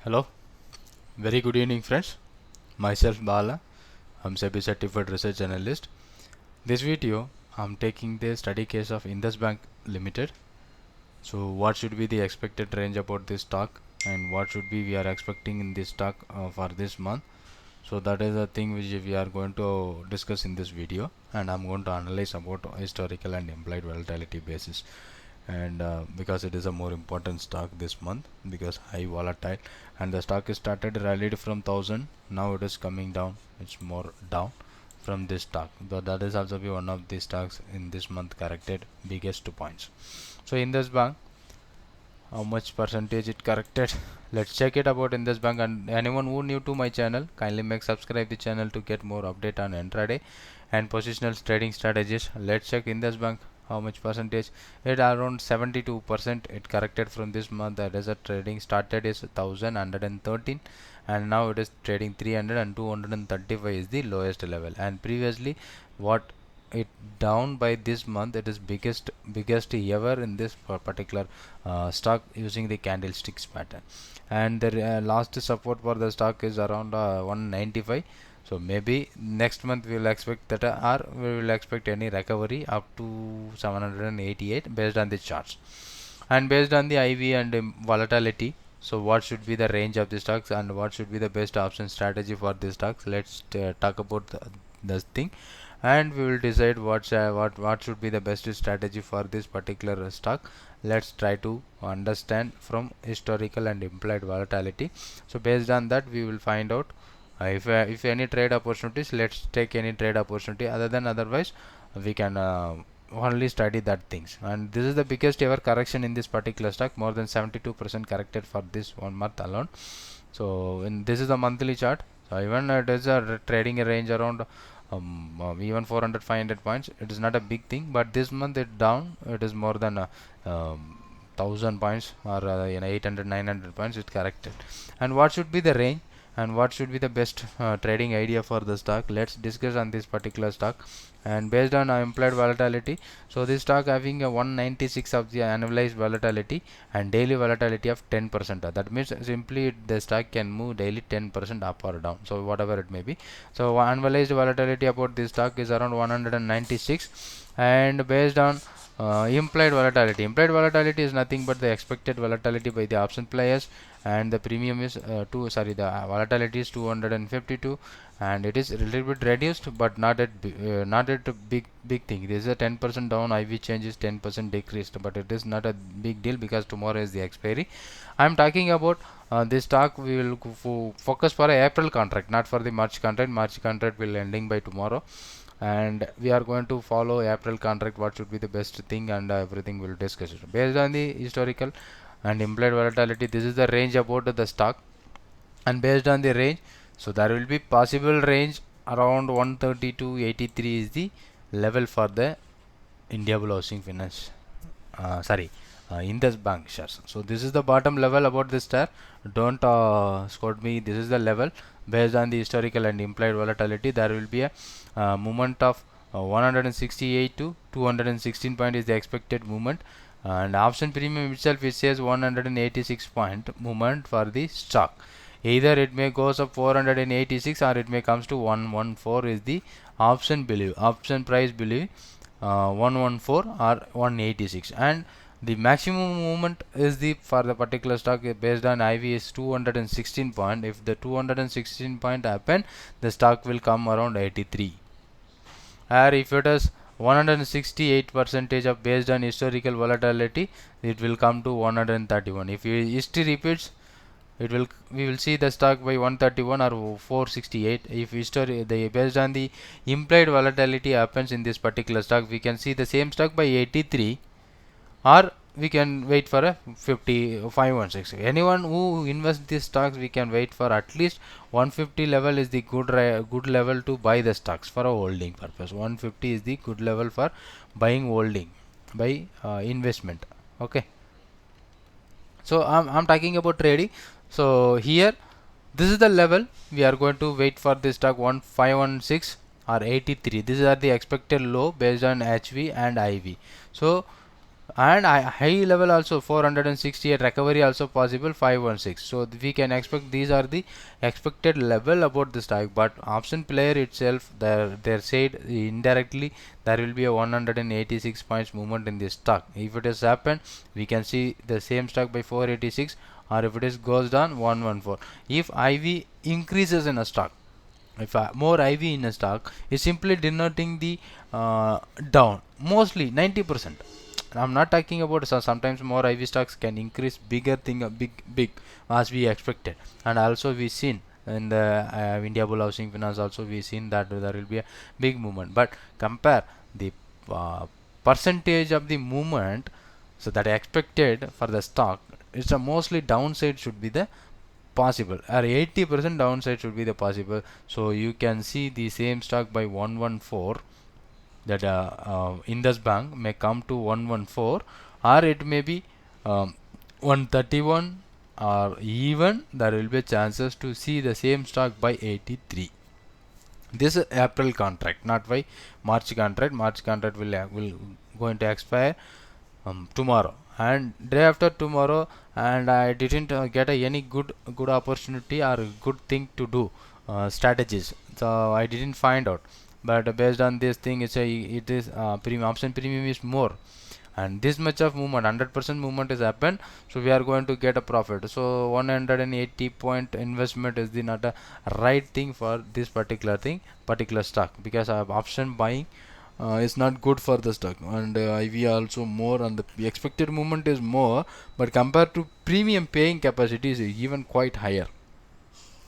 Hello, very good evening friends. Myself Bala, I'm SEBI certified research analyst. This video I'm taking the study case of Indus Bank Limited. So what should be the expected range about this stock and what should be we are expecting in this stock for this month. So that is the thing which we are going to discuss in this video, and I'm going to analyze about historical and implied volatility basis. And because it is a more important stock this month because high volatile, and the stock is started rallied from 1000, now it is coming down, it's more down from this stock, but that is also be one of the stocks in this month corrected biggest 2 points. So in this bank, how much percentage it corrected, let's check it about in this bank. And anyone who new to my channel, kindly make subscribe the channel to get more update on intraday and positional trading strategies. Let's check in this bank how much percentage. It around 72% it corrected from this month. That is a trading started is 1113 and now it is trading 300 and 235 is the lowest level, and previously what it down by this month, it is biggest ever in this particular stock using the candlesticks pattern. And the last support for the stock is around 195. So maybe next month we will expect that or we will expect any recovery up to 788 based on the charts and based on the IV and volatility. So what should be the range of the stocks and what should be the best option strategy for the stocks? Let's talk about this thing, and we will decide what should be the best strategy for this particular stock. Let's try to understand from historical and implied volatility. So based on that we will find out if any trade opportunities. Let's take any trade opportunity, otherwise we can only study that things. And this is the biggest ever correction in this particular stock, more than 72% corrected for this 1 month alone. So this is the monthly chart. So even it is trading a range around even 400 500 points. It is not a big thing, but this month it down, it is more than 1000 points or 800 900 points it corrected. And what should be the range and what should be the best trading idea for the stock? Let's discuss on this particular stock. And based on implied volatility, so this stock having a 196 of the annualized volatility and daily volatility of 10%. That means simply the stock can move daily 10% up or down, so whatever it may be. So annualized volatility about this stock is around 196. And based on implied volatility is nothing but the expected volatility by the option players, and the premium is the volatility is 252, and it is a little bit reduced but not at a big thing. This is a 10% down, IV change is 10% decreased, but it is not a big deal because tomorrow is the expiry. I am talking about this stock we will focus for a April contract, not for the March contract. March contract will ending by tomorrow, and we are going to follow April contract, what should be the best thing, and everything will discuss it based on the historical and implied volatility. This is the range about the stock, and based on the range, so there will be possible range around 130 to 83 is the level for the Indiabulls Housing Finance Indus Bank shares. So this is the bottom level about this share. Don't scold me. This is the level based on the historical and implied volatility. There will be a movement of 168 to 216 point is the expected movement, and option premium itself it says 186 point movement for the stock. Either it may goes up 486 or it may comes to 114 is the option price believe 114 or 186. And the maximum movement is the for the particular stock based on IV is 216 point. If the 216 point happen, the stock will come around 83. Or if it is 168 percentage of based on historical volatility, it will come to 131. If history repeats, it will we will see the stock by 131 or 468. If history the based on the implied volatility happens in this particular stock, we can see the same stock by 83, or we can wait for a 516. Anyone who invests these stocks, we can wait for at least 150 level is the good level to buy the stocks for a holding purpose. 150 is the good level for buying holding by investment. Okay, so I'm talking about trading. So here this is the level we are going to wait for this stock 1516 or 83. These are the expected low based on HV and IV. So and high level also 468, recovery also possible 516. So we can expect these are the expected level about the stock. But option player itself, they said indirectly there will be a 186 points movement in this stock. If it has happened, we can see the same stock by 486, or if it is goes down 114. If IV increases in a stock, if more IV in a stock, is simply denoting the down, mostly 90%. I'm not talking about, so sometimes more IV stocks can increase bigger thing, big as we expected. And also we seen in the India Bull Housing Finance also we seen that there will be a big movement. But compare the percentage of the movement, so that expected for the stock, it's a mostly downside should be the possible, or 80% downside should be the possible. So you can see the same stock by 114, that Indus Bank may come to 114, or it may be 131, or even there will be chances to see the same stock by 83. This is April contract, not by March contract. March contract will going to expire tomorrow and day after tomorrow, and I didn't get any good opportunity or good thing to do strategies, so I didn't find out. But based on this thing, it is premium, option premium is more, and this much of movement, 100% movement is happened, so we are going to get a profit. So 180 point investment is the not a right thing for this particular stock, because I have option buying is not good for the stock, and IV also more, and the expected movement is more, but compared to premium paying capacity is even quite higher.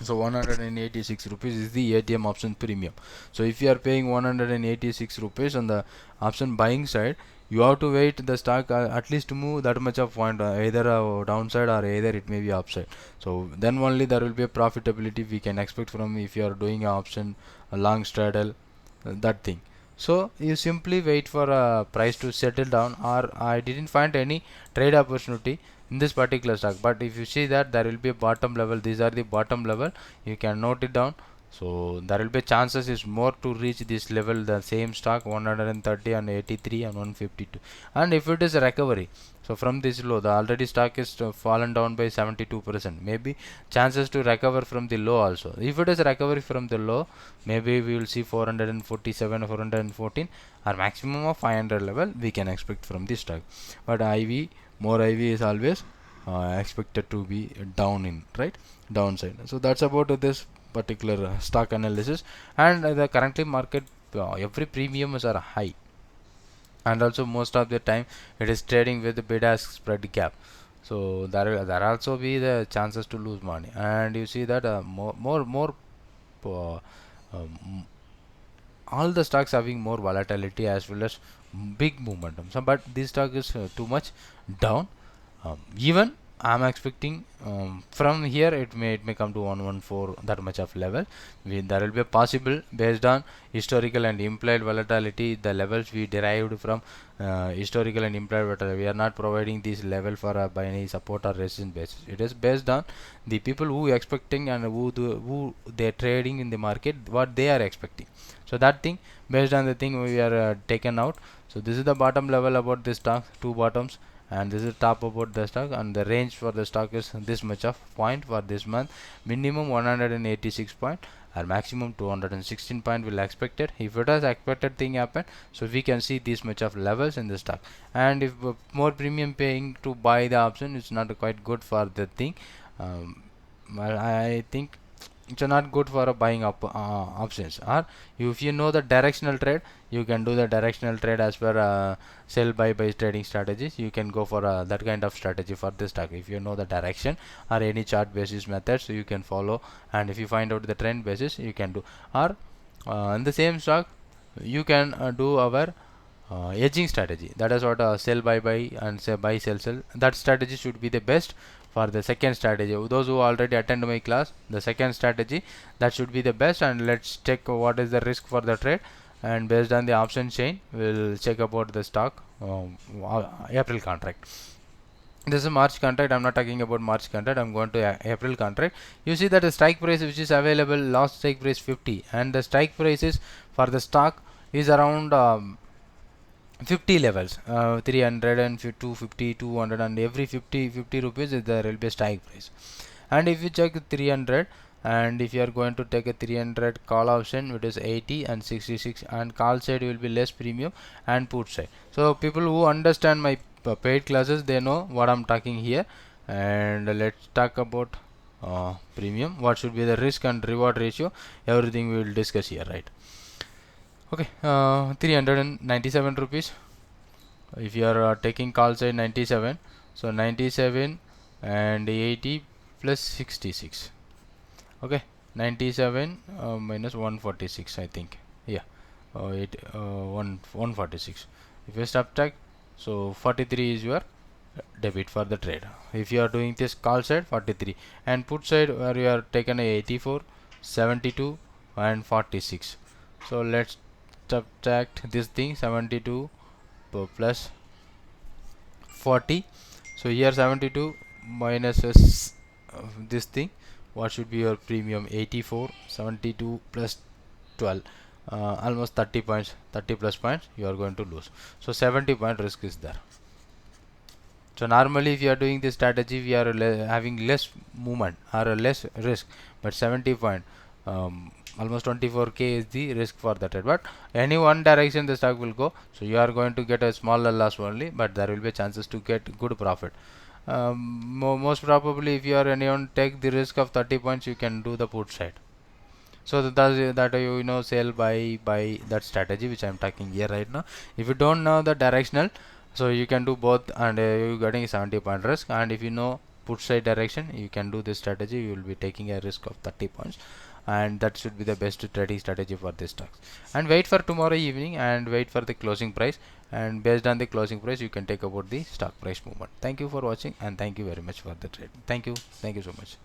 So 186 rupees is the ATM option premium. So if you are paying 186 rupees on the option buying side, you have to wait the stock at least to move that much of point, either downside or either it may be upside. So then only there will be a profitability we can expect from, if you are doing an option, a long straddle, that thing. So you simply wait for a price to settle down, or I didn't find any trade opportunity in this particular stock. But if you see that there will be a bottom level, these are the bottom level, you can note it down. So there will be chances is more to reach this level, the same stock 130 and 83 and 152. And if it is a recovery, so from this low, the already stock is fallen down by 72%, maybe chances to recover from the low also. If it is a recovery from the low, maybe we will see 447 or 414, or maximum of 500 level we can expect from this stock. But IV, more IV is always expected to be down in, right, downside. So that's about this particular stock analysis. And the currently market, every premiums are high, and also most of the time it is trading with the bid ask spread gap. So there also be the chances to lose money, and you see that more uh, um, all the stocks having more volatility as well as big momentum. So but this stock is too much down. Even I'm expecting from here it may come to 114, that much of level. There will be a possible, based on historical and implied volatility, the levels we derived from historical and implied volatility. We are not providing this level for by any support or resistance basis. It is based on the people who expecting and who they trading in the market, what they are expecting. So that thing, based on the thing we are taken out. So this is the bottom level about this stock, two bottoms, and this is top about the stock, and the range for the stock is this much of point for this month. Minimum 186 point, or maximum 216 point will expected. If it has expected thing happen, so we can see this much of levels in the stock. And if more premium paying to buy the option, it's not quite good for the thing. Well, I think it's not good for buying up options. Or if you know the directional trade, you can do the directional trade as per sell buy trading strategies. You can go for that kind of strategy for this stock. If you know the direction or any chart basis methods, so you can follow, and if you find out the trend basis, you can do. Or in the same stock, you can do our hedging strategy. That is what sell buy and say buy sell. That strategy should be the best for the second strategy. Those who already attend my class, the second strategy, that should be the best. And let's check what is the risk for the trade, and based on the option chain we'll check about the stock April contract. This is March contract. I'm not talking about March contract, I'm going to April contract. You see that the strike price which is available, last strike price 50, and the strike prices for the stock is around 50 levels, 300 and 250, 200, and every 50 rupees is there will be a strike price. And if you check 300, and if you are going to take a 300 call option, it is 80 and 66, and call side will be less premium and put side. So people who understand my paid classes, they know what I'm talking here. And let's talk about premium. What should be the risk and reward ratio? Everything we will discuss here, right? Okay, 397 rupees. If you are taking call side 97, so 97 and 80 plus 66. Okay, 97 minus 146, I think. Yeah, 146. If you subtract, so 43 is your debit for the trade. If you are doing this call side, 43, and put side where you are taken a 84, 72 and 46. So let's subtract this thing, 72 plus 40. So here 72 minus this thing, what should be your premium? 84, 72 plus 12, almost 30 points, 30 plus points you are going to lose. So 70 point risk is there. So normally if you are doing this strategy, we are having less movement or less risk, but 70 point, almost 24k is the risk for the trade. But any one direction the stock will go, so you are going to get a smaller loss only, but there will be chances to get good profit. Most probably if you are anyone take the risk of 30 points, you can do the put side. So that you know, sell buy that strategy which I am talking here right now. If you don't know the directional, so you can do both, and you getting 70 point risk. And if you know put side direction, you can do this strategy, you will be taking a risk of 30 points, and that should be the best trading strategy for this stocks. And wait for tomorrow evening and wait for the closing price, and based on the closing price you can take about the stock price movement. Thank you for watching, and thank you very much for the trade. Thank you so much.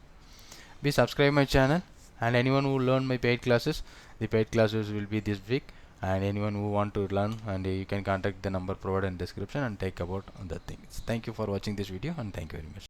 Be subscribe my channel, and anyone who learn my paid classes, the paid classes will be this week. And anyone who want to learn, and you can contact the number provided in description and take about the things. Thank you for watching this video, and thank you very much.